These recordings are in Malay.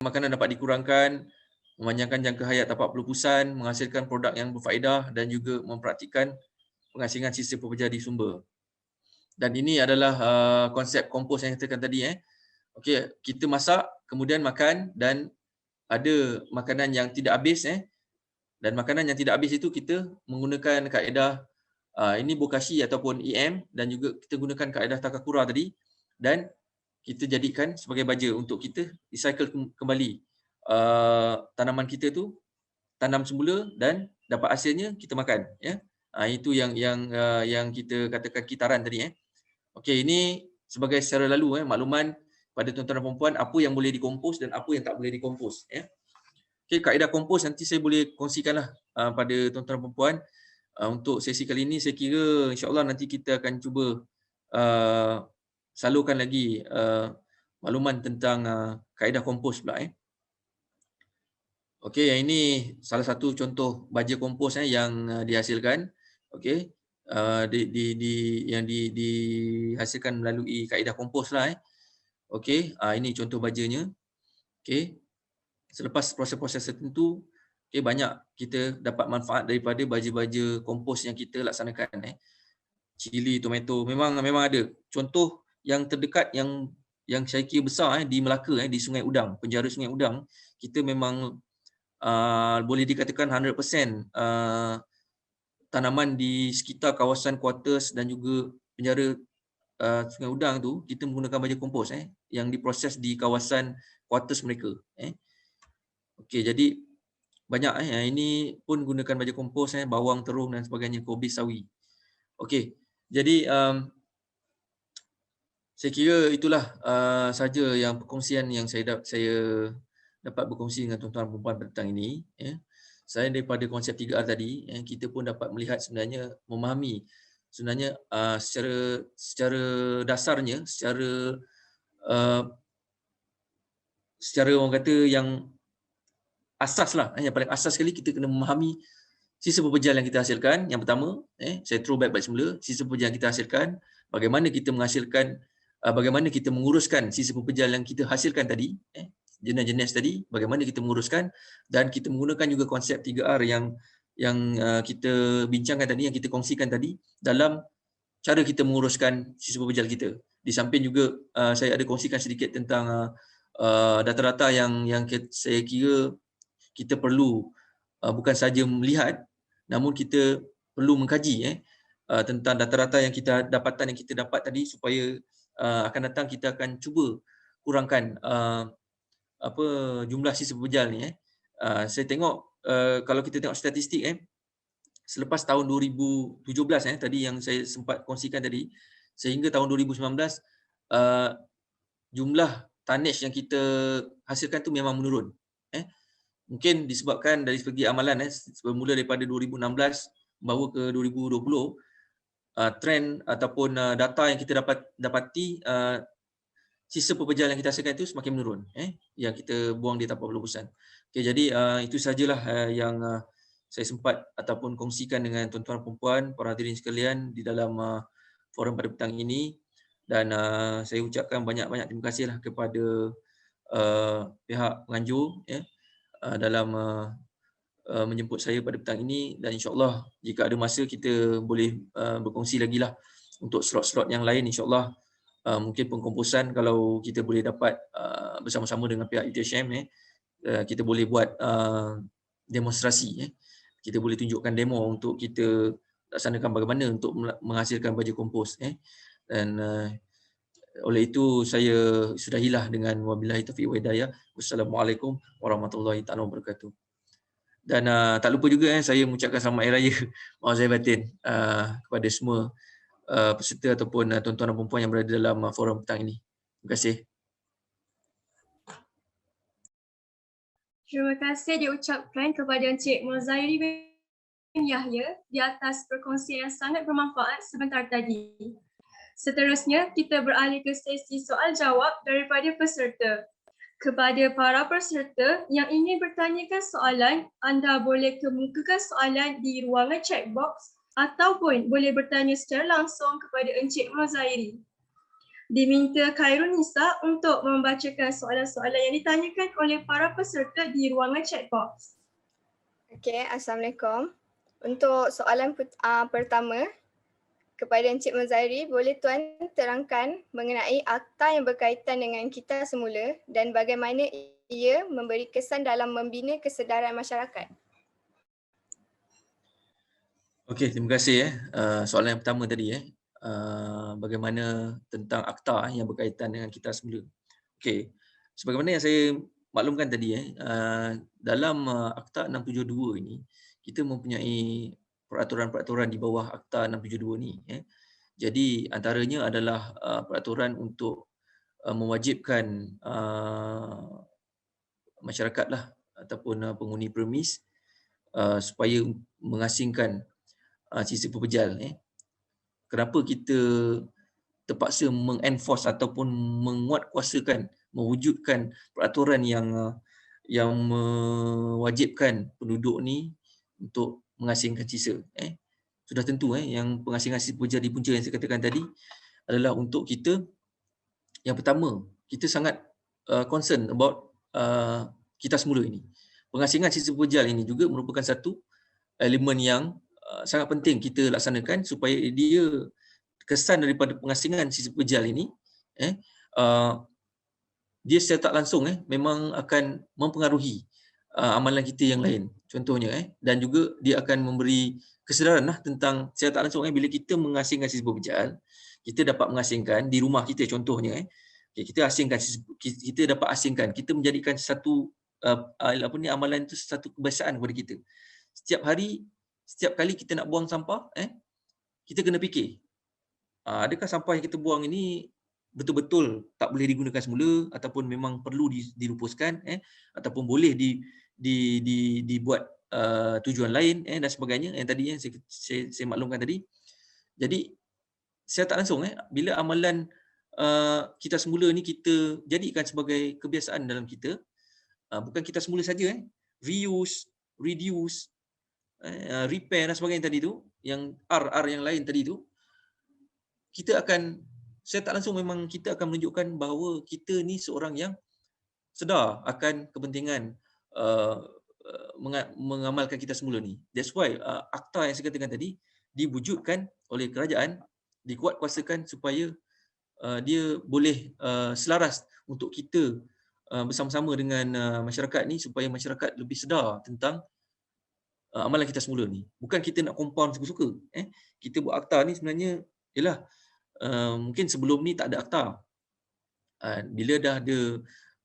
makanan dapat dikurangkan, memanjangkan jangka hayat tapak pelupusan, menghasilkan produk yang berfaedah dan juga mempraktikkan pengasingan sistem pekerja di sumber. Dan ini adalah konsep kompos yang kita katakan tadi. Okey, kita masak, kemudian makan dan ada makanan yang tidak habis. Dan makanan yang tidak habis itu kita menggunakan kaedah ini Bokashi ataupun EM dan juga kita gunakan kaedah Takakura tadi dan kita jadikan sebagai baja untuk kita recycle kembali tanaman kita tu, tanam semula dan dapat hasilnya kita makan, ya. Itu yang kita katakan kitaran tadi. Okey, ini sebagai secara lalu makluman pada tuan-tuan dan puan-puan apa yang boleh dikompos dan apa yang tak boleh dikompos, ya. Okey, kaedah kompos nanti saya boleh kongsikanlah pada tuan-tuan dan puan-puan. Untuk sesi kali ini saya kira insya-Allah nanti kita akan cuba salurkan lagi makluman tentang kaedah kompos pula. Okey, yang ini salah satu contoh baja kompos yang dihasilkan. Okey, yang dihasilkan melalui kaedah kompos lah. Okey, ini contoh bajanya. Okey, selepas proses-proses tertentu, banyak kita dapat manfaat daripada baja-baja kompos yang kita laksanakan. Cili, tomato, memang ada. Contoh yang terdekat yang saya kira besar di Melaka, di Sungai Udang, penjara Sungai Udang, kita memang boleh dikatakan 100% tanaman di sekitar kawasan quarters dan juga penjara Sungai Udang tu kita menggunakan baja kompos yang diproses di kawasan quarters mereka. Okey, jadi banyak ini pun gunakan baja kompos bawang, terung dan sebagainya, kobis, sawi. Okey. Jadi saya kira itulah saja yang perkongsian yang saya dapat berkongsi dengan tuan-tuan dan puan-puan petang ini. Selain daripada konsep 3R tadi, kita pun dapat melihat sebenarnya memahami sebenarnya secara dasarnya, secara orang kata yang asas lah, yang paling asas sekali kita kena memahami sisa pekerjaan yang kita hasilkan. Yang pertama, saya throwback balik semula, sisa pekerjaan yang kita hasilkan, bagaimana kita menghasilkan, bagaimana kita menguruskan sisa pekerjaan yang kita hasilkan tadi, jenis-jenis tadi, bagaimana kita menguruskan, dan kita menggunakan juga konsep 3R yang kita bincangkan tadi, yang kita kongsikan tadi dalam cara kita menguruskan sisa pekerjaan kita. Di samping juga saya ada kongsikan sedikit tentang data-data yang saya kira kita perlu bukan saja melihat, namun kita perlu mengkaji tentang data-data yang kita dapat tadi supaya akan datang kita akan cuba kurangkan jumlah sisa pekerjaan ni. Saya tengok kalau kita tengok statistik selepas tahun 2017 tadi yang saya sempat kongsikan tadi, sehingga tahun 2019 jumlah tonnage yang kita hasilkan tu memang menurun. Mungkin disebabkan dari segi amalan bermula daripada 2016 bahawa ke 2020 trend ataupun data yang kita dapati sisa pekerjaan yang kita hasilkan itu semakin menurun yang kita buang di tapak pelupusan. Okey, jadi itu sajalah yang saya sempat ataupun kongsikan dengan tuan-tuan dan puan-puan, para hadirin sekalian di dalam forum pada petang ini, dan saya ucapkan banyak-banyak terima kasihlah kepada pihak penganjur dalam menjemput saya pada petang ini, dan insya-Allah jika ada masa kita boleh berkongsi lagi lah untuk slot-slot yang lain, insya-Allah mungkin pengkomposan kalau kita boleh dapat bersama-sama dengan pihak ITHM kita boleh buat demonstrasi kita boleh tunjukkan demo untuk kita laksanakan bagaimana untuk menghasilkan baja kompos dan oleh itu saya sudahilah dengan wabillahi taufiq wa hidayah. Wassalamualaikum warahmatullahi taala wabarakatuh. Dan tak lupa juga saya mengucapkan selamat hari raya maaf zahir batin kepada semua peserta ataupun tuan-tuan dan puan-puan yang berada dalam forum petang ini. Terima kasih. Terima kasih diucapkan kepada Encik Mozairi bin Yahya di atas perkongsian yang sangat bermanfaat sebentar tadi. Seterusnya, kita beralih ke sesi soal jawab daripada peserta. Kepada para peserta yang ingin bertanyakan soalan, anda boleh kemukakan soalan di ruangan chat box ataupun boleh bertanya secara langsung kepada Encik Mozairi. Diminta Khairul Nisa untuk membacakan soalan-soalan yang ditanyakan oleh para peserta di ruangan chat box. Okey, Assalamualaikum. Untuk soalan pertama kepada Encik Mozairi, boleh Tuan terangkan mengenai akta yang berkaitan dengan kita semula dan bagaimana ia memberi kesan dalam membina kesedaran masyarakat? Okey, terima kasih. Soalan yang pertama tadi, bagaimana tentang akta yang berkaitan dengan kita semula. Okey, sebagaimana yang saya maklumkan tadi, dalam Akta 672 ini, kita mempunyai peraturan-peraturan di bawah Akta 672 ni. Jadi antaranya adalah peraturan untuk mewajibkan masyarakatlah ataupun penghuni premis supaya mengasingkan sisa pepejal. Kenapa kita terpaksa mengenforce ataupun menguatkuasakan, mewujudkan peraturan yang mewajibkan penduduk ni untuk mengasingkan sisa. Sudah tentu yang pengasingan sisa pepejal di punca yang saya katakan tadi adalah untuk kita, yang pertama, kita sangat concern about kita semula ini. Pengasingan sisa pepejal ini juga merupakan satu elemen yang sangat penting kita laksanakan supaya dia, kesan daripada pengasingan sisa pepejal ini dia secara tak langsung memang akan mempengaruhi amalan kita yang lain, contohnya dan juga dia akan memberi kesedaran tentang secara tak langsung bila kita mengasingkan sisa pepejal, kita dapat mengasingkan di rumah kita, contohnya kita asingkan, kita dapat asingkan, kita menjadikan satu amalan itu satu kebiasaan kepada kita. Setiap hari, setiap kali kita nak buang sampah, kita kena fikir, adakah sampah yang kita buang ini betul-betul tak boleh digunakan semula ataupun memang perlu dilupuskan, ataupun boleh dibuat tujuan lain dan sebagainya yang tadi yang saya maklumkan tadi. Jadi secara tak langsung bila amalan kita semula ni kita jadikan sebagai kebiasaan dalam kita, bukan kita semula saja, reuse, reduce, repair dan sebagainya tadi tu, yang R yang lain tadi tu, kita akan secara tak langsung memang kita akan menunjukkan bahawa kita ni seorang yang sedar akan kepentingan mengamalkan kita semula ni. That's why akta yang saya katakan tadi diwujudkan oleh kerajaan, dikuatkuasakan supaya dia boleh selaras untuk kita bersama-sama dengan masyarakat ni supaya masyarakat lebih sedar tentang amalan kita semula ni. Bukan kita nak compound suka-suka. Kita buat akta ni sebenarnya ialah mungkin sebelum ni tak ada akta. Bila dah ada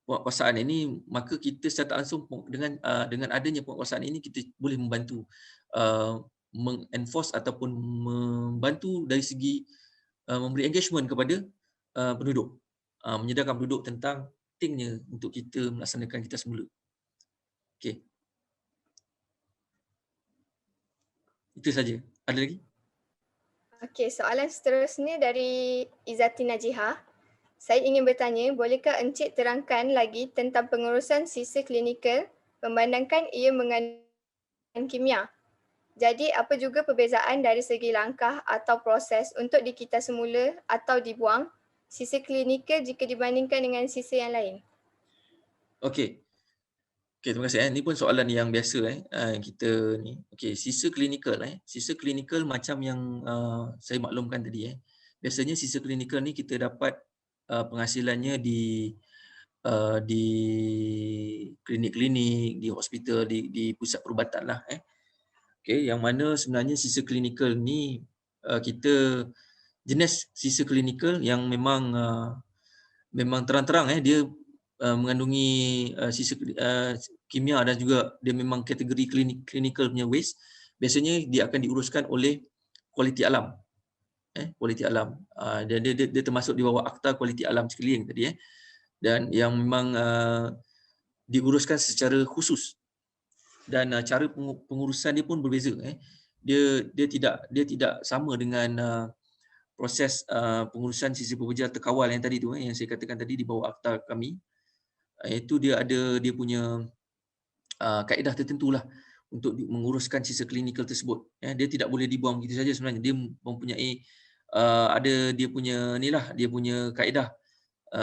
penguatkuasaan ini, maka kita secara tak langsung dengan adanya penguatkuasaan ini kita boleh membantu mengenforce ataupun membantu dari segi memberi engagement kepada penduduk, menyedarkan penduduk tentang pentingnya untuk kita melaksanakan kita semula. Okey. Itu saja. Ada lagi? Okey, soalan seterusnya dari Izzati Najihah. Saya ingin bertanya, bolehkah Encik terangkan lagi tentang pengurusan sisa klinikal memandangkan ia mengandung kimia? Jadi apa juga perbezaan dari segi langkah atau proses untuk dikita semula atau dibuang sisa klinikal jika dibandingkan dengan sisa yang lain? Okey. Okey, terima kasih. Ini pun soalan yang biasa kita ni. Okey, sisa klinikal sisa klinikal macam yang saya maklumkan tadi Biasanya sisa klinikal ni kita dapat penghasilannya di klinik-klinik, di hospital, di pusat perubatan lah. Okey, yang mana sebenarnya sisa klinikal ni kita jenis sisa klinikal yang memang terang-terang dia mengandungi sisa kimia dan juga dia memang kategori clinical punya waste, biasanya dia akan diuruskan oleh kualiti alam. Kualiti alam. Dan dia termasuk di bawah akta kualiti alam sekeliling tadi dan yang memang diuruskan secara khusus. Dan cara pengurusan dia pun berbeza. Dia tidak sama dengan proses pengurusan sisa pepejal terkawal yang tadi tu yang saya katakan tadi di bawah akta kami. Itu dia ada dia punya kaedah tertentulah untuk menguruskan sisa klinikal tersebut. Dia tidak boleh dibuang begitu saja sebenarnya. Dia mempunyai ada dia punya dia punya kaedah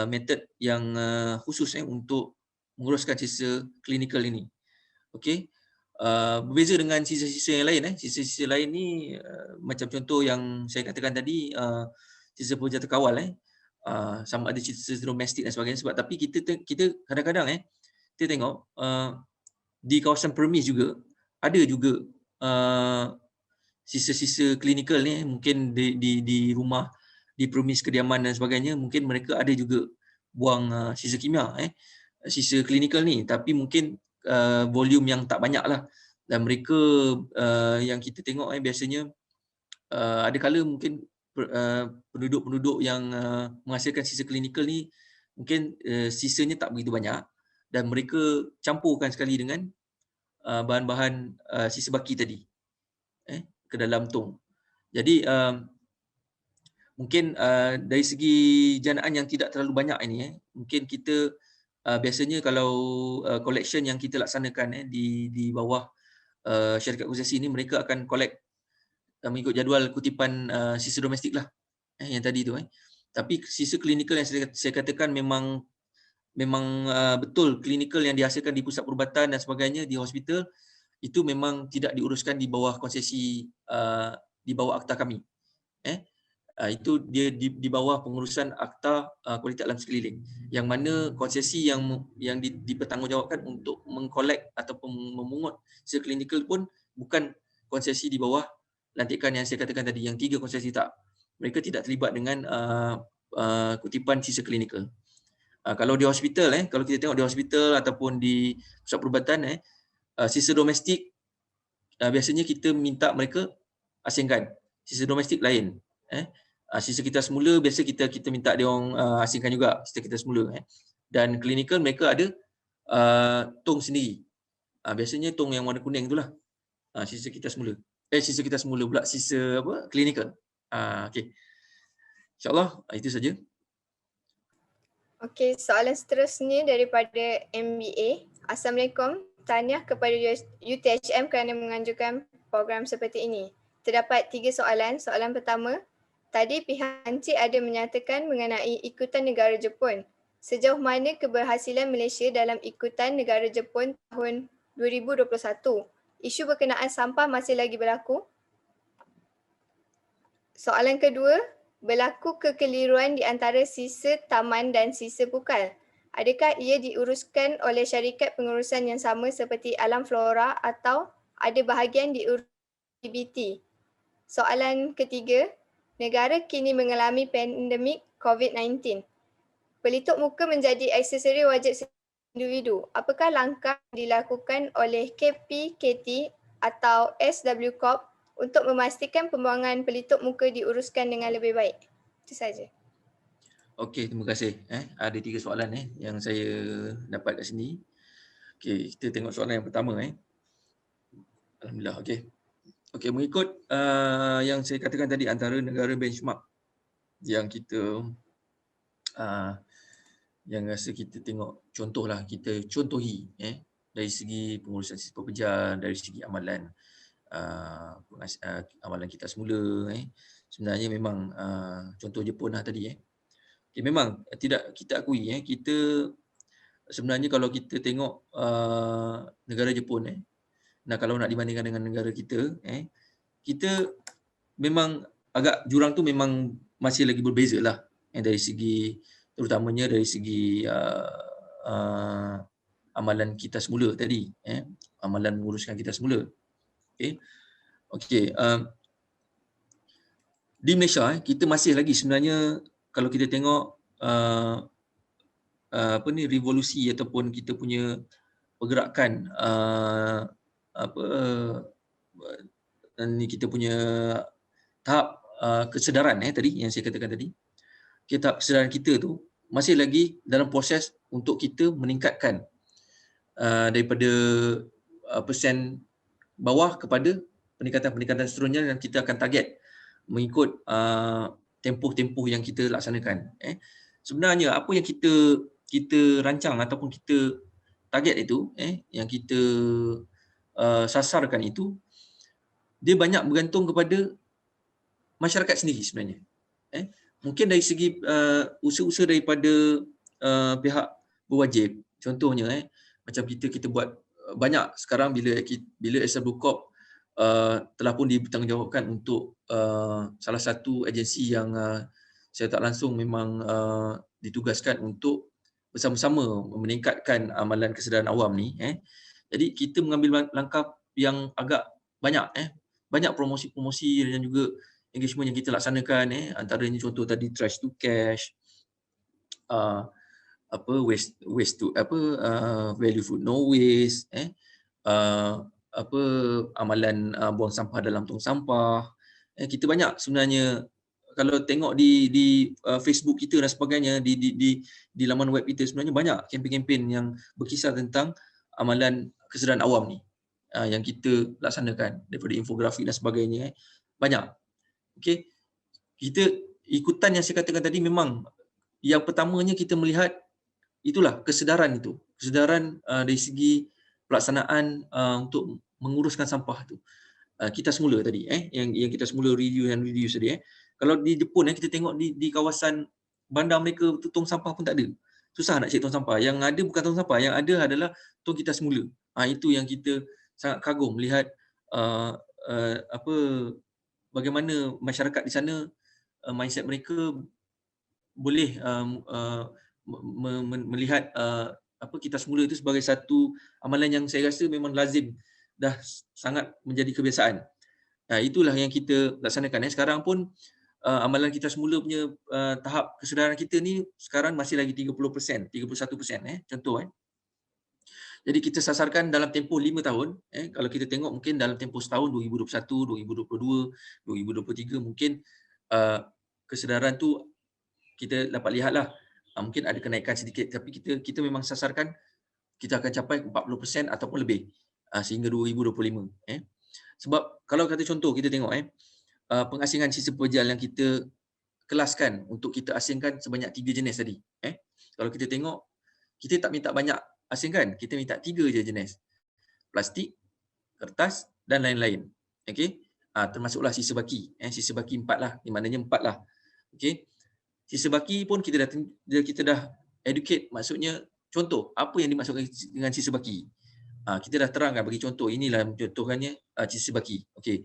method yang khusus untuk menguruskan sisa klinikal ini. Okey. Berbeza dengan sisa-sisa yang lain sisa-sisa lain ni macam contoh yang saya katakan tadi, sisa penjata kawal sama ada sisa domestik dan sebagainya, sebab tapi kita kadang-kadang kita tengok di kawasan premis juga ada juga sisa-sisa klinikal ni, mungkin di rumah, di premis kediaman dan sebagainya, mungkin mereka ada juga buang sisa kimia sisa klinikal ni, tapi mungkin volume yang tak banyak lah. Dan mereka yang kita tengok biasanya ada kala mungkin penduduk-penduduk yang menghasilkan sisa klinikal ni mungkin sisanya tak begitu banyak, dan mereka campurkan sekali dengan bahan-bahan sisa baki tadi ke dalam tong. Jadi mungkin dari segi janaan yang tidak terlalu banyak ini mungkin kita biasanya kalau collection yang kita laksanakan di bawah syarikat konsersi ini, mereka akan collect mengikut jadual kutipan sisa domestik lah yang tadi tu. Tapi sisa klinikal yang saya katakan memang betul klinikal yang dihasilkan di pusat perubatan dan sebagainya, di hospital, itu memang tidak diuruskan di bawah konsesi di bawah akta kami. Itu dia di bawah pengurusan akta kualiti alam sekeliling, yang mana konsesi yang dipertanggungjawabkan untuk mengkolek ataupun memungut sisa klinikal pun bukan konsesi di bawah lantikan yang saya katakan tadi, yang 3 konsesi tak. Mereka tidak terlibat dengan kutipan sisa klinikal. Kalau di hospital kalau kita tengok di hospital ataupun di pusat perubatan sisa domestik biasanya kita minta mereka asingkan. Sisa domestik lain. Sisa kita semula biasa kita minta dia orang asingkan juga sisa kita semula. Dan klinikal mereka ada tong sendiri. Biasanya tong yang warna kuning itulah. Sisa kita semula. Sisa kita semula pula, sisa apa? Klinikal. Okey. InsyaAllah itu saja. Okey, soalan seterusnya daripada MBA. Assalamualaikum. Tahniah kepada UTHM kerana menganjurkan program seperti ini. Terdapat 3 soalan. Soalan pertama, tadi pihak Encik ada menyatakan mengenai ikutan negara Jepun. Sejauh mana keberhasilan Malaysia dalam ikutan negara Jepun tahun 2021? Isu berkenaan sampah masih lagi berlaku? Soalan kedua, berlaku kekeliruan di antara sisa taman dan sisa pukal. Adakah ia diuruskan oleh syarikat pengurusan yang sama seperti Alam Flora atau ada bahagian diurus DBT? Soalan ketiga, negara kini mengalami pandemik COVID-19. Pelitup muka menjadi aksesori wajib individu. Apakah langkah dilakukan oleh KPKT atau SW Corp untuk memastikan pembuangan pelitup muka diuruskan dengan lebih baik? Itu saja. Okey, terima kasih. Ada 3 soalan yang saya dapat kat sini. Okey, kita tengok soalan yang pertama. Alhamdulillah, okey. Okey, mengikut yang saya katakan tadi, antara negara benchmark yang kita yang rasa kita tengok contohlah, kita contohi dari segi pengurusan sisa pekerja, dari segi amalan amalan kita semula sebenarnya memang contoh Jepun lah tadi okay, memang tidak kita akui kita sebenarnya kalau kita tengok negara Jepun nah kalau nak dibandingkan dengan negara kita kita memang agak jurang tu memang masih lagi berbeza lah dari segi terutamanya dari segi amalan kita semula tadi amalan menguruskan kita semula. Okey, di Malaysia kita masih lagi sebenarnya kalau kita tengok revolusi ataupun kita punya pergerakan kita punya tahap kesedaran tadi yang saya katakan tadi, tahap kesedaran kita tu masih lagi dalam proses untuk kita meningkatkan daripada persen bawah kepada peningkatan seterusnya, dan kita akan target mengikut tempoh-tempoh yang kita laksanakan. Sebenarnya apa yang kita rancang ataupun kita target itu, yang kita sasarkan itu, dia banyak bergantung kepada masyarakat sendiri sebenarnya. Mungkin dari segi usaha-usaha daripada pihak berwajib, contohnya macam kita buat banyak sekarang bila SW Corp telah pun dibertanggungjawabkan untuk salah satu agensi yang saya tak langsung memang ditugaskan untuk bersama-sama meningkatkan amalan kesedaran awam ni. Jadi kita mengambil langkah yang agak banyak, banyak promosi-promosi dan juga engagement yang kita laksanakan. Antaranya contoh tadi trash to cash, waste to value food no waste, amalan buang sampah dalam tong sampah. Kita banyak sebenarnya, kalau tengok di Facebook kita dan sebagainya, di laman web kita, sebenarnya banyak kempen-kempen yang berkisar tentang amalan kesedaran awam ni yang kita laksanakan, daripada infografik dan sebagainya. Banyak. Okey. Kita ikutan yang saya katakan tadi, memang yang pertamanya kita melihat itulah kesedaran itu. Kesedaran dari segi pelaksanaan untuk menguruskan sampah tu. Kita semula tadi yang kita semula reduce tadi. Kalau di Jepun kita tengok di kawasan bandar mereka, tong sampah pun tak ada. Susah nak cari tong sampah. Yang ada bukan tong sampah, yang ada adalah tong kita semula. Itu yang kita sangat kagum melihat bagaimana masyarakat di sana mindset mereka boleh melihat kita semula itu sebagai satu amalan yang saya rasa memang lazim, dah sangat menjadi kebiasaan. Itulah yang kita laksanakan. Sekarang pun amalan kita semula punya tahap kesedaran kita ni sekarang masih lagi 30%, 31%. Contoh. Jadi kita sasarkan dalam tempoh 5 tahun. Kalau kita tengok mungkin dalam tempoh setahun, 2021, 2022, 2023, mungkin kesedaran tu kita dapat lihatlah mungkin ada kenaikan sedikit, tapi kita memang sasarkan kita akan capai 40% ataupun lebih sehingga 2025. Sebab kalau kata contoh kita tengok pengasingan sisa pekerjaan yang kita kelaskan untuk kita asingkan sebanyak 3 jenis tadi. Kalau kita tengok, kita tak minta banyak asingkan, kita minta 3 je jenis. Plastik, kertas dan lain-lain. Okey. Termasuklah sisa baki. Sisa baki 4 lah, di maknanya 4 lah. Okey. Sisa baki pun kita dah educate, maksudnya contoh apa yang dimaksudkan dengan sisa baki. Kita dah terangkan bagi contoh, inilah contohkannya sisa baki. Okey.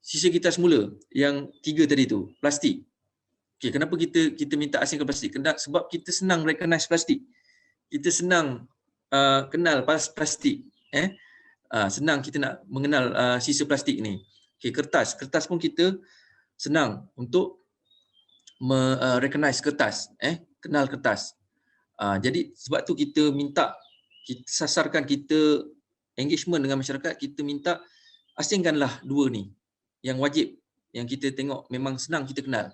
Sisa kita semula yang 3 tadi tu, plastik. Okey, kenapa kita minta asingkan plastik? Sebab kita senang recognize plastik. Kita senang kenal plastik. Senang kita nak mengenal sisa plastik ni. Okey, kertas pun kita senang untuk recognize kertas, kenal kertas. Jadi sebab tu kita minta, kita sasarkan, kita engagement dengan masyarakat, kita minta asingkanlah 2 ni yang wajib, yang kita tengok memang senang kita kenal,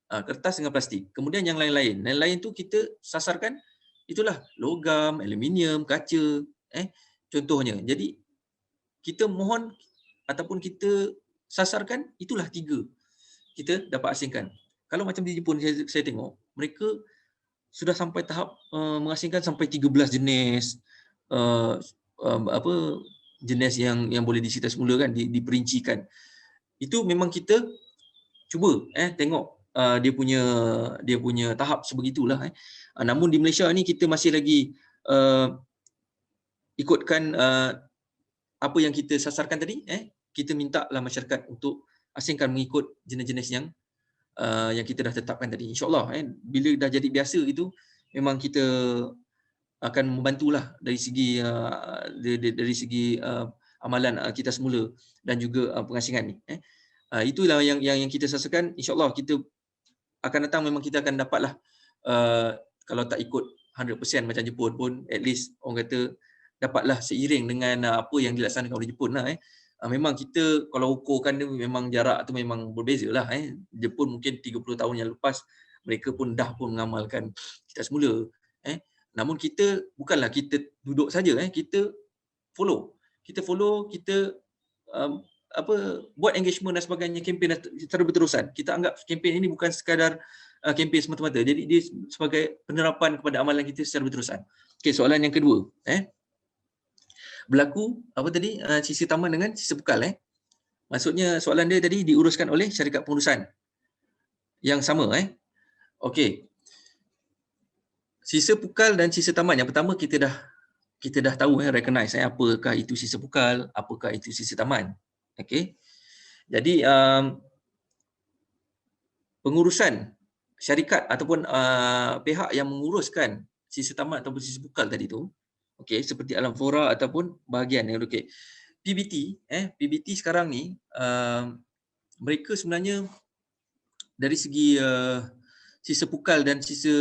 kertas dengan plastik. Kemudian yang lain tu kita sasarkan, itulah logam, aluminium, kaca, contohnya. Jadi kita mohon ataupun kita sasarkan itulah 3 kita dapat asingkan. Kalau macam di Jepun saya tengok, mereka sudah sampai tahap mengasingkan sampai 13 jenis jenis yang boleh disita semula kan, diperincikan. Itu memang kita cuba tengok dia punya tahap sebegitulah. Namun di Malaysia ni kita masih lagi ikutkan apa yang kita sasarkan tadi. Kita minta lah masyarakat untuk asingkan mengikut jenis-jenis yang kita dah tetapkan tadi. InsyaAllah bila dah jadi biasa itu, memang kita akan membantulah dari segi amalan kita semula dan juga pengasingan ni. Itulah yang kita sasarkan. InsyaAllah kita akan datang, memang kita akan dapatlah, kalau tak ikut 100% macam Jepun pun, at least orang kata dapatlah seiring dengan apa yang dilaksanakan oleh Jepun lah. Memang kita kalau ukurkan dia, memang jarak tu memang berbeza lah. Jepun mungkin 30 tahun yang lepas mereka pun dah pun mengamalkan kita semula. Namun kita bukanlah kita duduk saja, kita follow, kita buat engagement dan sebagainya, kempen secara berterusan. Kita anggap kempen ini bukan sekadar kempen semata-mata, jadi dia sebagai penerapan kepada amalan kita secara berterusan. Okey, soalan yang kedua, berlaku apa tadi, sisa taman dengan sisa bekal. Maksudnya soalan dia tadi diuruskan oleh syarikat pengurusan. yang sama Okey. Sisa pukal dan sisa taman. Yang pertama kita dah tahu recognize apakah itu sisa pukal, apakah itu sisa taman. Okey. Jadi pengurusan syarikat ataupun pihak yang menguruskan sisa taman ataupun sisa pukal tadi tu, okey, seperti alam flora ataupun bahagian yang okey. PBT sekarang ni mereka sebenarnya dari segi sisa pukal dan sisa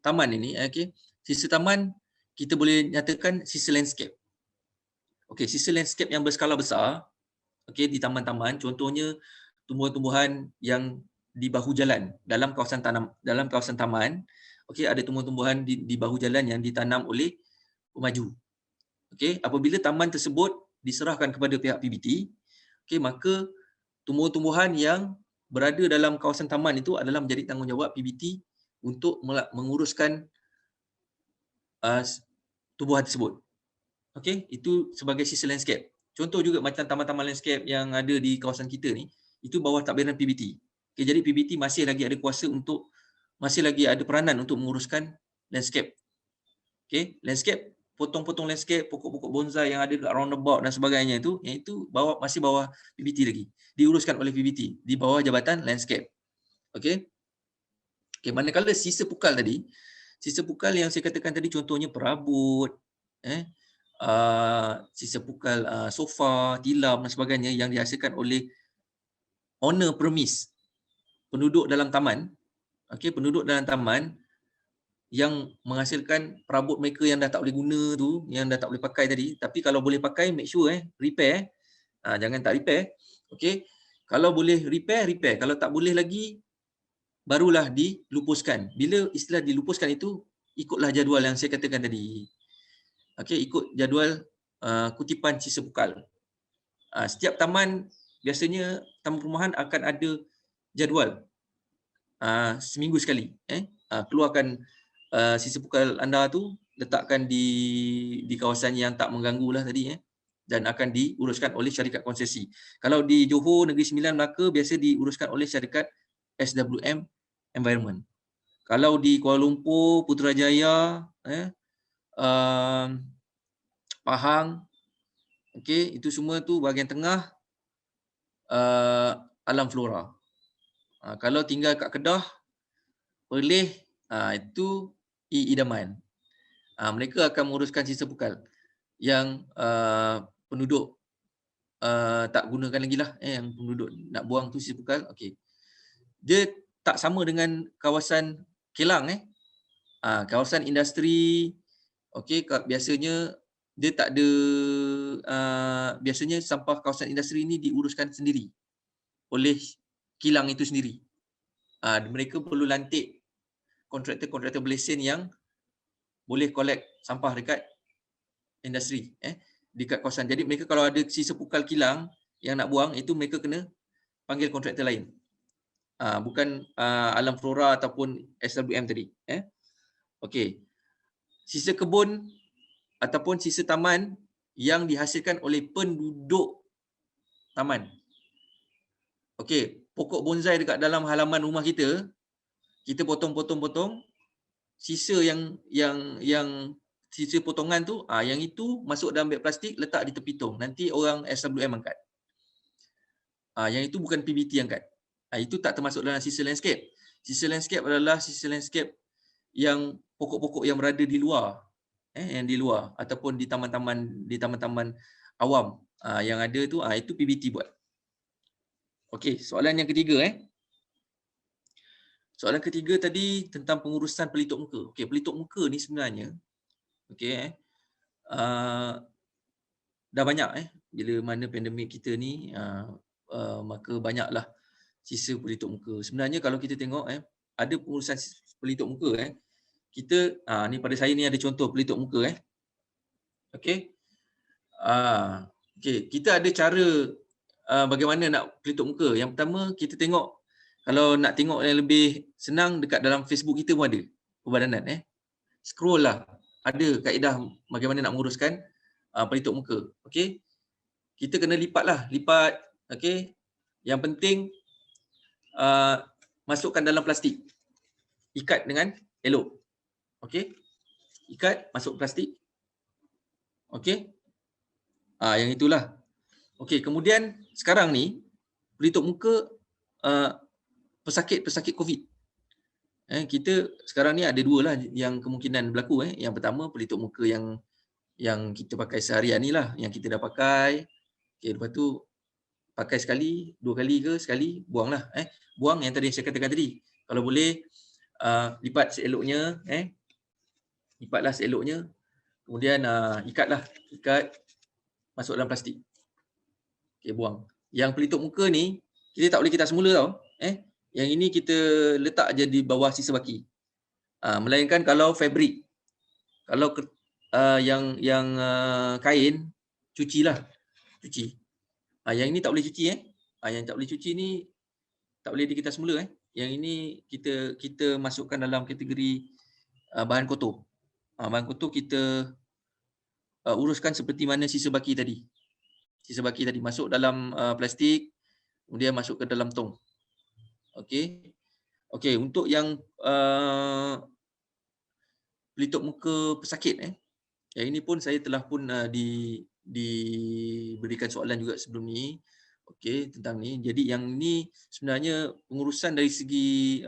taman ini, okey. Sisa taman kita boleh nyatakan sisa landscape. Okey, sisa landscape yang berskala besar, okey, di taman-taman, contohnya tumbuhan-tumbuhan yang di bahu jalan dalam kawasan taman, okey, ada tumbuhan-tumbuhan di bahu jalan yang ditanam oleh pemaju. Okey, apabila taman tersebut diserahkan kepada pihak PBT, okey, maka tumbuhan-tumbuhan yang berada dalam kawasan taman itu adalah menjadi tanggungjawab PBT untuk menguruskan tumbuhan tersebut. Okey, itu sebagai sisa landscape. Contoh juga macam taman-taman landscape yang ada di kawasan kita ni, itu bawah tadbiran PBT. Okey, jadi PBT masih lagi ada kuasa untuk, masih lagi ada peranan untuk menguruskan landscape. Okey, landscape, potong-potong landscape, pokok-pokok bonsai yang ada dekat roundabout dan sebagainya itu, yang itu masih bawah PBT lagi. Diuruskan oleh PBT di bawah Jabatan Landscape. Okey. Okey, manakala sisa pukal tadi, sisa pukal yang saya katakan tadi contohnya perabot, sisa pukal sofa, tilam dan sebagainya yang dihasilkan oleh owner premise, penduduk dalam taman, okey, penduduk dalam taman yang menghasilkan perabot mereka yang dah tak boleh guna tu, yang dah tak boleh pakai tadi, tapi kalau boleh pakai make sure repair, jangan tak repair. Okey, kalau boleh repair, kalau tak boleh lagi barulah dilupuskan. Bila istilah dilupuskan itu ikutlah jadual yang saya katakan tadi. Okey, ikut jadual kutipan sisa pukal. Setiap taman, biasanya taman perumahan akan ada jadual seminggu sekali. Keluarkan sisa pukal anda tu, letakkan di kawasan yang tak mengganggu lah tadi dan akan diuruskan oleh syarikat konsesi. Kalau di Johor Negeri Sembilan Melaka biasa diuruskan oleh syarikat SWM Environment. Kalau di Kuala Lumpur, Putrajaya, Pahang, okey, itu semua tu bahagian tengah alam flora. Kalau tinggal kat Kedah, Perlis, itu idaman. Mereka akan menguruskan sisa pukal yang penduduk tak gunakan lagi lah, yang penduduk nak buang tu sisa pukal. Okey. Dia tak sama dengan kawasan kilang kawasan industri, okey, biasanya dia tak ada biasanya sampah kawasan industri ini diuruskan sendiri oleh kilang itu sendiri. Mereka perlu lantik kontraktor berlesen yang boleh collect sampah dekat industri dekat kawasan. Jadi mereka kalau ada sisa pukal kilang yang nak buang, itu mereka kena panggil kontraktor lain. Bukan alam flora ataupun SWM tadi. Okey. Sisa kebun ataupun sisa taman yang dihasilkan oleh penduduk taman. Okey, pokok bonsai dekat dalam halaman rumah kita, kita potong-potong-potong, sisa yang sisa potongan tu, yang itu masuk dalam beg plastik, letak di tepi tong. Nanti orang SWM angkat. Yang itu bukan PBT angkat. Itu tak termasuk dalam sisa landscape. Sisa landscape adalah sisa landscape yang pokok-pokok yang berada di luar, yang di luar ataupun di taman-taman awam yang ada tu, itu PBT buat. Okey, soalan yang ketiga Soalan ketiga tadi tentang pengurusan pelitup muka. Okey, pelitup muka ni sebenarnya okey dah banyak bila mana pandemik kita ni maka banyaklah sisa pelitup muka. Sebenarnya kalau kita tengok ada pengurusan pelitup muka kita ni pada saya ni ada contoh pelitup muka okey. Okey, kita ada cara bagaimana nak pelitup muka. Yang pertama kita tengok, kalau nak tengok yang lebih senang, dekat dalam Facebook kita pun ada perbadanan scroll lah, ada kaedah bagaimana nak menguruskan pelitup muka. Okey, kita kena lipat. Okey, yang penting masukkan dalam plastik. Ikat dengan elok. Okey. Ikat, masuk plastik. Okey. Yang itulah. Okey, kemudian sekarang ni pelitup muka pesakit-pesakit COVID. Kita sekarang ni ada dua lah yang kemungkinan berlaku. Yang pertama pelitup muka yang kita pakai seharian ni lah, yang kita dah pakai. Okey, lepas tu pakai sekali, 2 kali ke sekali, buanglah. Buang yang tadi saya katakan tadi. Kalau boleh lipat seeloknya, lipatlah seeloknya. Kemudian ikat, masuk dalam plastik. Okey, buang. Yang pelitup muka ni kita tak boleh kita semula tau. Yang ini kita letak je di bawah sisa baki. Melainkan kalau fabrik. Kalau yang kain, cucilah. Cuci. Yang ini tak boleh cuci. Yang tak boleh cuci ni tak boleh kita semula. Yang ini kita masukkan dalam kategori bahan kotor. Bahan kotor kita uruskan seperti mana sisa baki tadi. Sisa baki tadi masuk dalam plastik, kemudian masuk ke dalam tong. Okey. Okey, untuk yang pelitup muka pesakit, yang ini pun saya telah pun diberikan soalan juga sebelum ni. Okey, tentang ni. Jadi yang ni sebenarnya pengurusan dari segi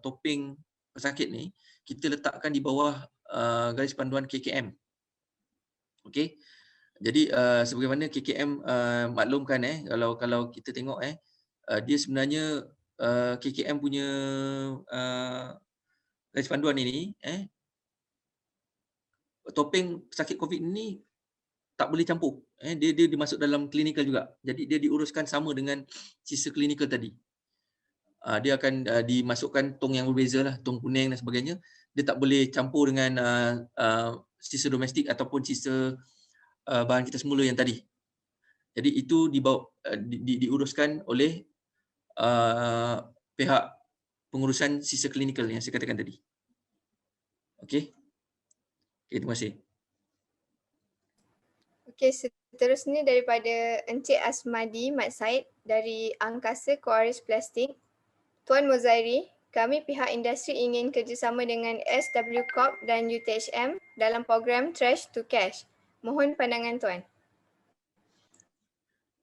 topeng pesakit ni kita letakkan di bawah garis panduan KKM. Okey. Jadi sebagaimana KKM maklumkan, kalau kita tengok dia sebenarnya KKM punya garis panduan ini, topeng pesakit COVID ini tak boleh campur. Dia dimasuk dalam klinikal juga. Jadi dia diuruskan sama dengan sisa klinikal tadi. Dia akan dimasukkan tong yang berbeza lah, tong kuning dan sebagainya. Dia tak boleh campur dengan sisa domestik ataupun sisa bahan kita semula yang tadi. Jadi itu diuruskan oleh pihak pengurusan sisa klinikal yang saya katakan tadi. Okey. Terima kasih. Okey, seterusnya daripada Encik Asmadi Mat Said dari Angkasa Quaris Plastik. Tuan Mozairi, kami pihak industri ingin kerjasama dengan SW Corp dan UTHM dalam program Trash to Cash. Mohon pandangan Tuan.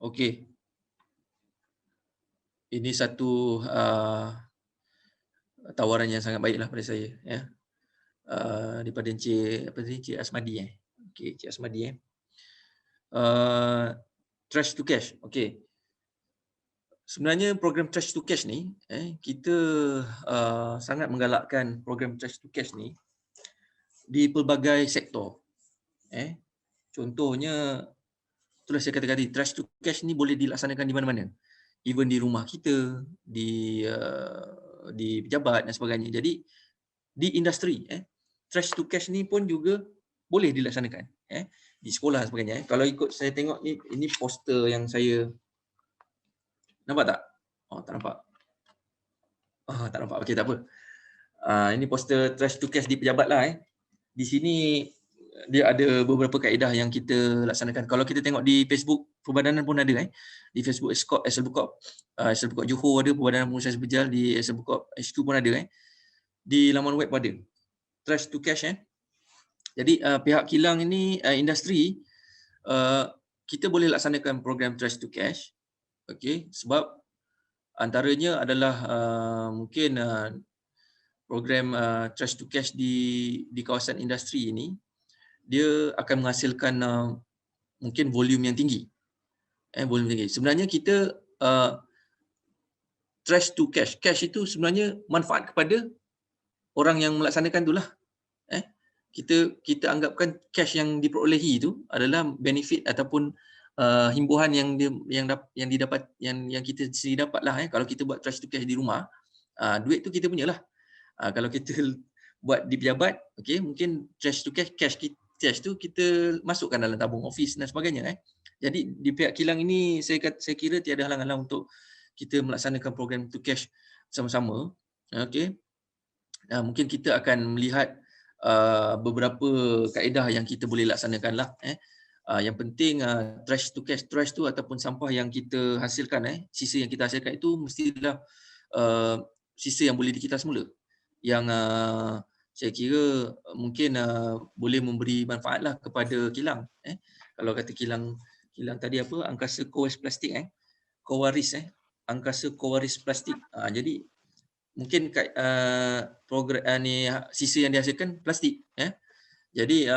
Okey. Ini satu tawaran yang sangat baiklah pada saya, daripada Encik Asmadi. Okey, Encik Asmadi. Trash to Cash. Okey. Sebenarnya program Trash to Cash ni, kita sangat menggalakkan program Trash to Cash ni di pelbagai sektor. Contohnya, itulah saya kata tadi, Trash to Cash ni boleh dilaksanakan di mana-mana. Even di rumah kita, di pejabat dan sebagainya. Jadi di industri, Trash to Cash ni pun juga boleh dilaksanakan. Di sekolah dan sebagainya. Kalau ikut saya tengok ni, ini poster yang saya nampak tak? Tak nampak. Tak nampak. Okey, tak apa. Ini poster Trash to Cash di pejabat lah. Di sini dia ada beberapa kaedah yang kita laksanakan. Kalau kita tengok di Facebook Perbadanan pun ada. Di Facebook SLB Corp Johor ada, Perbadanan Pengurusan Sibujal, di SLB Corp HQ pun ada. Di laman web pun ada. Trash to Cash. Jadi pihak kilang ini, industri, kita boleh laksanakan program Trash to Cash. Okey, sebab antaranya adalah mungkin program Trash to Cash di kawasan industri ini, dia akan menghasilkan mungkin volume yang tinggi. Volume tinggi. Sebenarnya kita Trash to Cash. Cash itu sebenarnya manfaat kepada orang yang melaksanakan itulah. Kita anggapkan cash yang diperolehi itu adalah benefit ataupun himbuhan yang didapat, yang kita sendiri dapatlah. Kalau kita buat Trash to Cash di rumah, duit tu kita punyalah. Kalau kita buat di pejabat, okey, mungkin Trash to Cash, cash tu kita masukkan dalam tabung office dan sebagainya. Jadi di pihak kilang ini saya kira tiada halangan untuk kita melaksanakan program to cash sama-sama. Okey. Mungkin kita akan melihat beberapa kaedah yang kita boleh laksanakan lah. Yang penting trash to cash, trash tu ataupun sampah yang kita hasilkan, sisa yang kita hasilkan itu mestilah sisa yang boleh dikita semula, yang saya kira mungkin boleh memberi manfaat lah kepada kilang. Kalau kata kilang tadi apa, angkasa co-waste plastik, co-waris, angkasa co-waris plastik. Jadi mungkin program ni sisa yang dihasilkan plastik. Jadi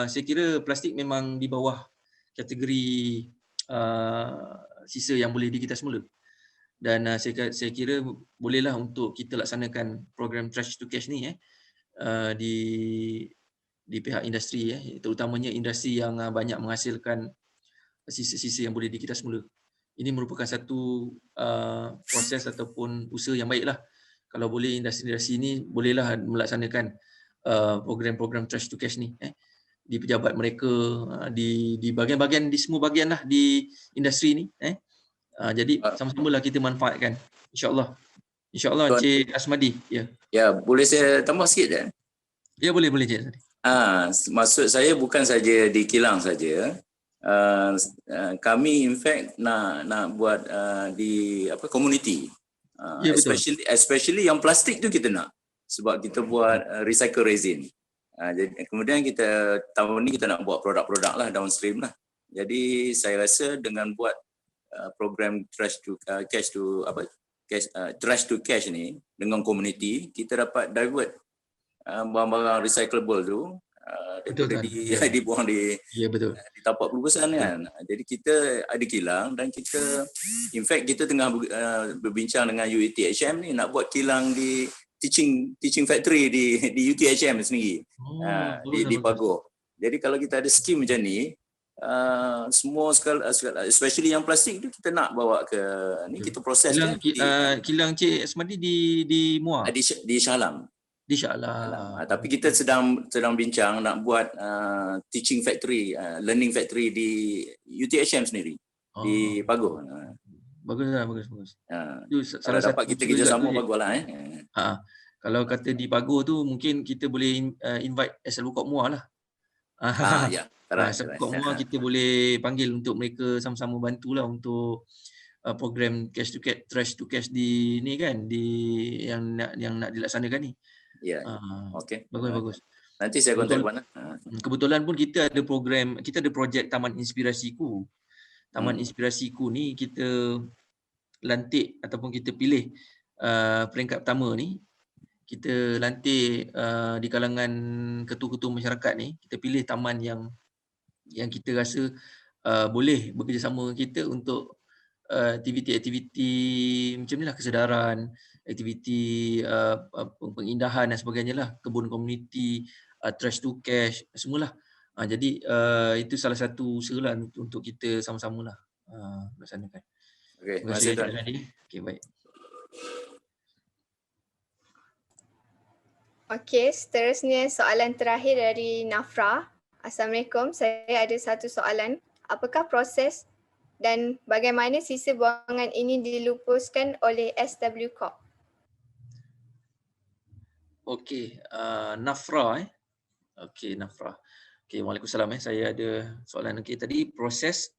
saya kira plastik memang di bawah kategori sisa yang boleh dikita semula. Dan saya kira bolehlah untuk kita laksanakan program trash to cash ni di pihak industri, terutamanya industri yang banyak menghasilkan sisa-sisa yang boleh dikita semula. Ini merupakan satu proses ataupun usaha yang baiklah. Kalau boleh industri-industri ini bolehlah melaksanakan program-program trash to cash ni di pejabat mereka, di bahagian-bahagian, di semua bahagian lah di industri ni. Jadi sama-samalah kita manfaatkan, insya-Allah. InsyaAllah Encik Asmadi. Ya, boleh saya tambah sikit tak? Ya, boleh Encik Asmadi. Maksud saya bukan saja di kilang saja. Kami in fact nak buat di community. Ya, especially yang plastik tu kita nak. Sebab kita buat recycle resin. Jadi kemudian tahun ni kita nak buat produk-produk lah, downstream lah. Jadi saya rasa dengan buat program trash to cash ni dengan community, kita dapat divert barang-barang recyclable tu daripada dibuang di tapak pelubusan kan. Jadi kita ada kilang dan kita in fact kita tengah berbincang dengan UiTHM ni nak buat kilang di teaching factory di UiTHM sendiri. Di Pagoh. Jadi kalau kita ada skim macam ni, semua skala, especially yang plastik tu kita nak bawa ke ni, kita proses kilang Cik Asmadi di Muar, di Shah Alam. Di Shah Alam. Tapi kita sedang bincang nak buat teaching factory, learning factory di UiTHM sendiri di Pagoh. Bagus. Kalau dapat kita kerjasama baguslah. Kalau kata di Pagoh tu mungkin kita boleh invite SLU Kok Muar lah. Ya. SLU Kok Muar kita boleh panggil untuk mereka sama-sama bantulah untuk program trash to cash di ni kan, di yang nak dilaksanakan ni. Ya. Okey. Bagus. Nanti saya kontak mana. Kebetulan pun kita ada program, kita ada projek Taman Inspirasiku. Taman Inspirasiku ni kita lantik ataupun kita pilih peringkat pertama ni. Kita lantik di kalangan ketua-ketua masyarakat ni, kita pilih taman yang kita rasa boleh bekerjasama kita untuk aktiviti-aktiviti macam ni lah, kesedaran, aktiviti pengindahan dan sebagainya lah, kebun komuniti, trash to cash, semualah. Jadi itu salah satu usaha lah untuk kita sama-sama lah laksanakan. Okey, terima kasih Tuan. Okey, baik. Okey, seterusnya soalan terakhir dari Nafra. Assalamualaikum, saya ada satu soalan. Apakah proses dan bagaimana sisa buangan ini dilupuskan oleh SW Corp? Okey, Nafra Okey, Nafra. Okey, Waalaikumsalam. Saya ada soalan tadi, proses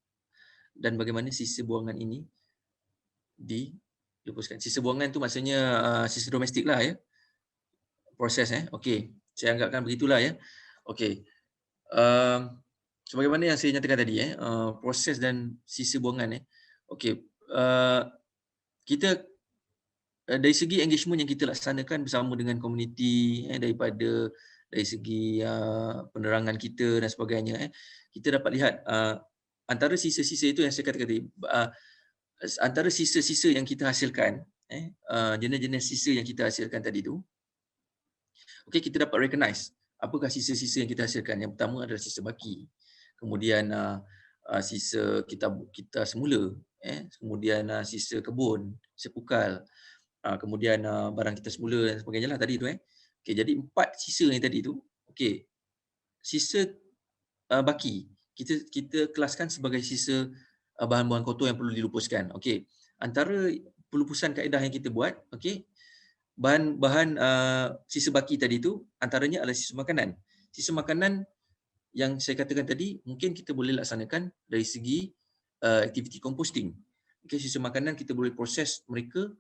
dan bagaimana sisa buangan ini dilupuskan. Sisa buangan tu maksudnya sisa domestik lah proses okey, saya anggapkan begitulah okey. Sebagaimana yang saya nyatakan tadi proses dan sisa buangan okey, kita dari segi engagement yang kita laksanakan bersama dengan komuniti, dari segi penerangan kita dan sebagainya, kita dapat lihat antara sisa-sisa itu yang saya katakan tadi, antara sisa-sisa yang kita hasilkan, jenis-jenis sisa yang kita hasilkan tadi tu, okey, kita dapat recognize apakah sisa-sisa yang kita hasilkan. Yang pertama adalah sisa baki, kemudian sisa kita semula, kemudian sisa kebun, sisa pukal, kemudian barang kita semula dan sebagainya lah tadi tu. Okey, jadi 4 sisa yang tadi tu, okey, sisa baki kita kelaskan sebagai sisa bahan-bahan kotor yang perlu dilupuskan. Okey, antara pelupusan kaedah yang kita buat, okey, bahan-bahan sisa baki tadi tu antaranya adalah sisa makanan. Sisa makanan yang saya katakan tadi mungkin kita boleh laksanakan dari segi aktiviti composting. Okey, sisa makanan kita boleh proses mereka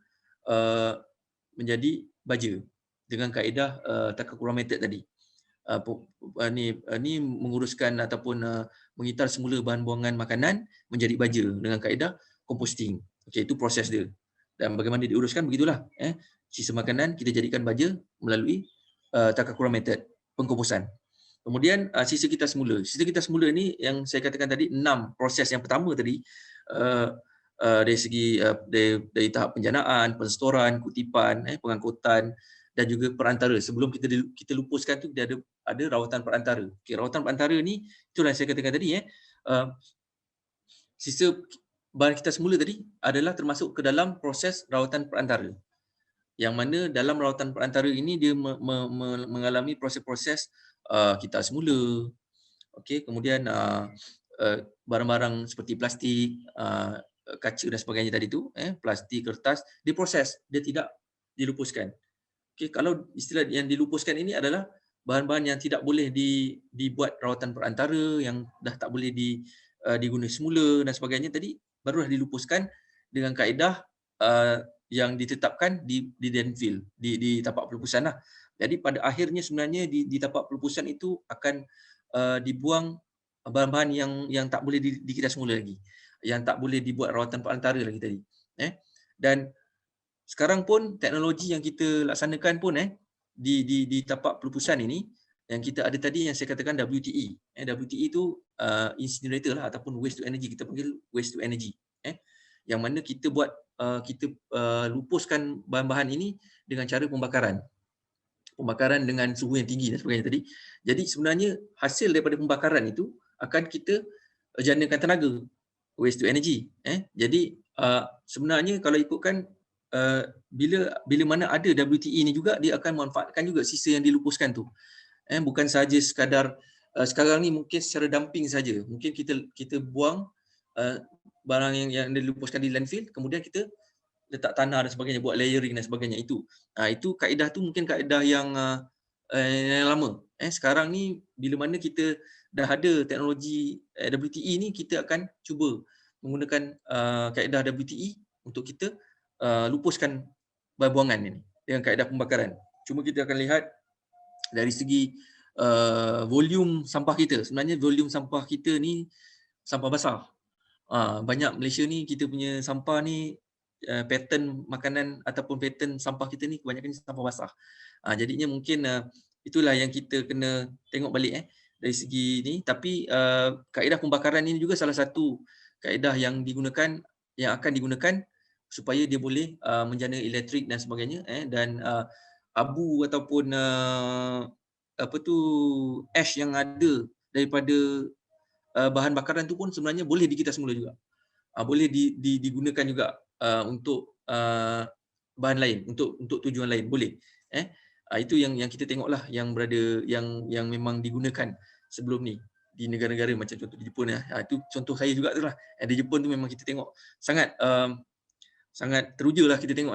menjadi baja dengan kaedah Takakura method tadi. Ni menguruskan ataupun mengitar semula bahan buangan makanan menjadi baja dengan kaedah composting. Okey, itu proses dia. Dan bagaimana diuruskan begitulah. Sisa makanan kita jadikan baja melalui Takakura method, pengkomposan. Kemudian sisa kita semula. Sisa kita semula ni yang saya katakan tadi 6 proses yang pertama tadi dari segi dari tahap penjanaan, penstoran, kutipan, pengangkutan dan juga perantara. Sebelum kita lupuskan tu dia ada rawatan perantara. Okey, rawatan perantara ni itulah yang saya katakan tadi sisa bahan kita semula tadi adalah termasuk ke dalam proses rawatan perantara. Yang mana dalam rawatan perantara ini dia mengalami proses-proses kita semula. Okey, kemudian barang-barang seperti plastik, kaca dan sebagainya tadi tu, plastik, kertas, diproses, dia tidak dilupuskan. Okey, kalau istilah yang dilupuskan ini adalah bahan-bahan yang tidak boleh dibuat rawatan perantara, yang dah tak boleh diguna semula dan sebagainya tadi, barulah dilupuskan dengan kaedah yang ditetapkan di landfill, di tapak pelupusan lah. Jadi pada akhirnya sebenarnya di tapak pelupusan itu akan dibuang bahan-bahan yang tak boleh dikira semula lagi, yang tak boleh dibuat rawatan perantara lagi tadi. Dan sekarang pun teknologi yang kita laksanakan pun di tapak pelupusan ini yang kita ada tadi yang saya katakan WTE. WTE itu incinerator lah ataupun waste to energy, kita panggil waste to energy. Yang mana kita buat kita lupuskan bahan-bahan ini dengan cara pembakaran dengan suhu yang tinggi dan sebagainya tadi. Jadi sebenarnya hasil daripada pembakaran itu akan kita janakan tenaga, waste to energy. Jadi sebenarnya kalau ikutkan bila mana ada WTE ni juga, dia akan memanfaatkan juga sisa yang dilupuskan tu. Bukan sahaja sekadar sekarang ni mungkin secara dumping saja. Mungkin kita buang barang yang dilupuskan di landfill, kemudian kita letak tanah dan sebagainya, buat layering dan sebagainya. Itu kaedah tu mungkin kaedah yang lama. Sekarang ni bila mana kita dah ada teknologi WTE ni, kita akan cuba menggunakan kaedah WTE untuk kita lupuskan bahan buangan ini dengan kaedah pembakaran. Cuma kita akan lihat dari segi volume sampah kita. Sebenarnya volume sampah kita ni sampah basah. Banyak Malaysia ni kita punya sampah ni pattern makanan ataupun pattern sampah kita ni kebanyakan sampah basah. Jadinya mungkin itulah yang kita kena tengok balik dari segi ni. Tapi kaedah pembakaran ini juga salah satu kaedah yang akan digunakan supaya dia boleh menjana elektrik dan sebagainya, dan abu ataupun ash yang ada daripada bahan bakaran tu pun sebenarnya boleh dikita semula juga. Boleh digunakan juga untuk bahan lain, untuk tujuan lain, boleh. Itu yang kita tengoklah yang berada yang memang digunakan sebelum ni di negara-negara macam contoh di Jepun. Itu contoh saya juga tu lah. Di Jepun tu memang kita tengok sangat teruja lah kita tengok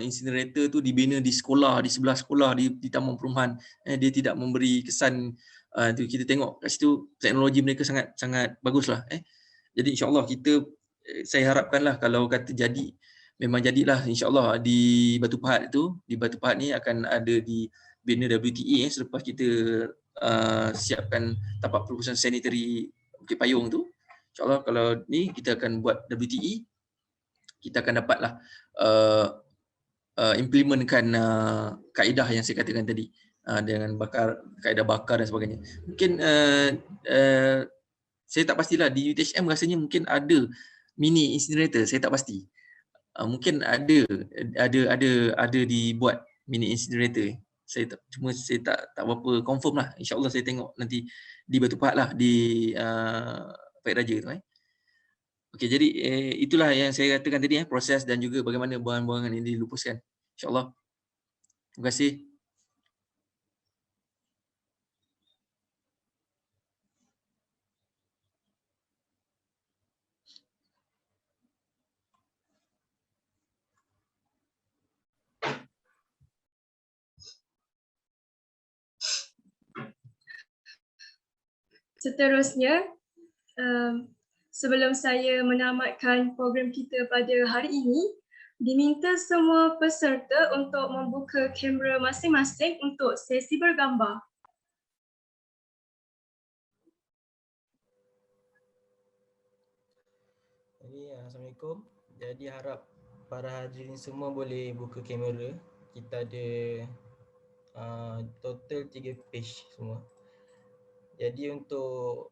incinerator tu dibina di sekolah, di sebelah sekolah, di taman perumahan. Dia tidak memberi kesan tu. Kita tengok kat situ teknologi mereka sangat baguslah. Jadi insya-Allah saya harapkanlah kalau kata jadi, memang jadilah insya-Allah di Batu Pahat tu. Di Batu Pahat ni akan ada di bina WTE selepas kita siapkan tapak pelupusan sanitary Bukit Payung tu. Insya-Allah kalau ni kita akan buat WTE, kita akan dapatlah implementkan kaedah yang saya katakan tadi dengan kaedah bakar dan sebagainya. Mungkin saya tak pastilah di UTHM rasanya mungkin ada mini incinerator, saya tak pasti. Mungkin ada dibuat mini incinerator. Saya tak berapa confirm lah. InsyaAllah saya tengok nanti di Batu Pahat lah, di Pahit Raja tu. Okey, jadi itulah yang saya katakan tadi, proses dan juga bagaimana bahan-bahan ini dilupuskan. InsyaAllah. Terima kasih. Seterusnya, sebelum saya menamatkan program kita pada hari ini, Diminta semua peserta untuk membuka kamera masing-masing untuk sesi bergambar. Jadi, Assalamualaikum. Jadi harap para hadirin semua boleh buka kamera. Kita ada total 3 page semua. Jadi untuk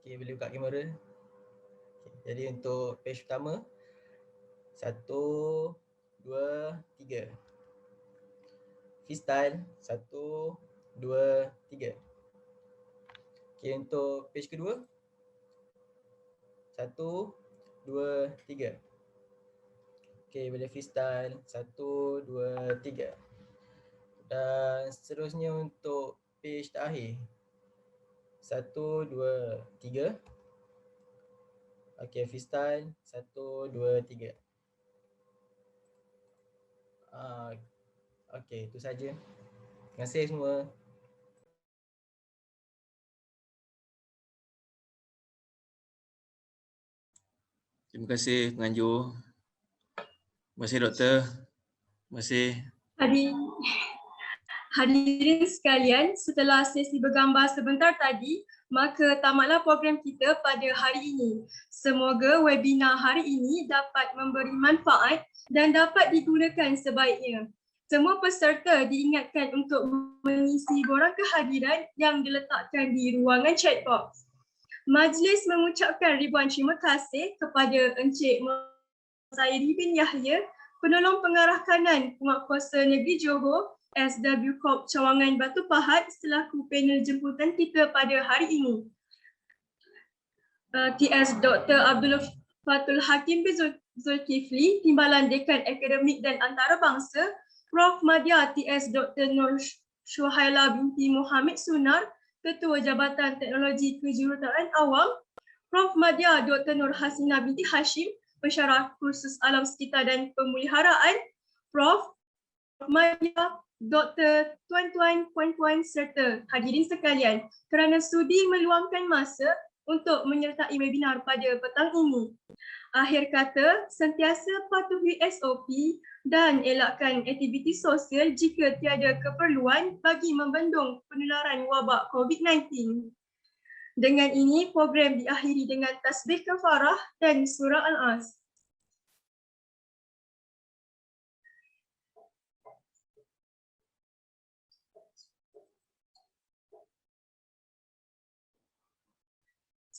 boleh buka kamera. Jadi untuk page pertama 1, 2, 3. Freestyle 1, 2, 3. Okey, untuk page kedua 1, 2, 3. Okey, boleh freestyle 1, 2, 3. Dan seterusnya untuk page terakhir 1, 2, 3. Okey, freestyle 1, 2, 3. Okey, itu saja. Terima kasih semua. Terima kasih penganjur. Terima kasih doktor. Terima kasih. Hadirin sekalian, setelah sesi bergambar sebentar tadi, maka tamatlah program kita pada hari ini. Semoga webinar hari ini dapat memberi manfaat dan dapat digunakan sebaiknya. Semua peserta diingatkan untuk mengisi borang kehadiran yang diletakkan di ruangan chat box. Majlis mengucapkan ribuan terima kasih kepada Encik Mozairi bin Yahya, penolong pengarah kanan Penguatkuasa Negeri Johor, SW Corp Cawangan Batu Pahat selaku panel jemputan kita pada hari ini. TS Dr. Abdul Fatul Hakim bin Zulkifli, Timbalan Dekan Akademik dan Antarabangsa, Prof. Madya TS Dr. Nur Syuhaila binti Muhammad Sunar, Ketua Jabatan Teknologi Kejuruteraan Awam, Prof. Madya Dr. Nur Hasina binti Hashim, Pensyarah Kursus Alam Sekitar dan Pemeliharaan, Prof. Madya Dr. Tuan-tuan, puan-puan serta hadirin sekalian, kerana sudi meluangkan masa untuk menyertai webinar pada petang ini. Akhir kata, sentiasa patuhi SOP dan elakkan aktiviti sosial jika tiada keperluan bagi membendung penularan wabak COVID-19. Dengan ini, program diakhiri dengan tasbih kafarah dan surah Al-As.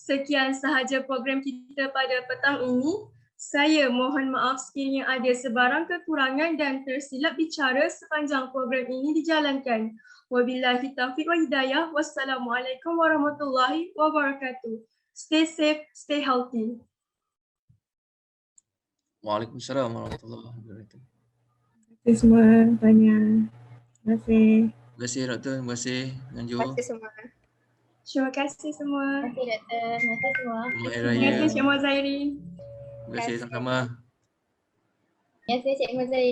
Sekian sahaja program kita pada petang ini. Saya mohon maaf sekiranya ada sebarang kekurangan dan tersilap bicara sepanjang program ini dijalankan. Wabillahi taufiq wa hidayah. Wassalamualaikum warahmatullahi wabarakatuh. Stay safe, stay healthy. Waalaikumsalam warahmatullahi wabarakatuh. Terima kasih semua banyak. Terima kasih. Terima kasih doktor, terima kasih penganjur. Terima kasih semua. Terima kasih semua. Terima kasih doktor. Terima kasih semua. Selamat Hari Terima Raya. kasih Cik Mozairi. Terima kasih sama-sama. Terima kasih Cik Mozairi.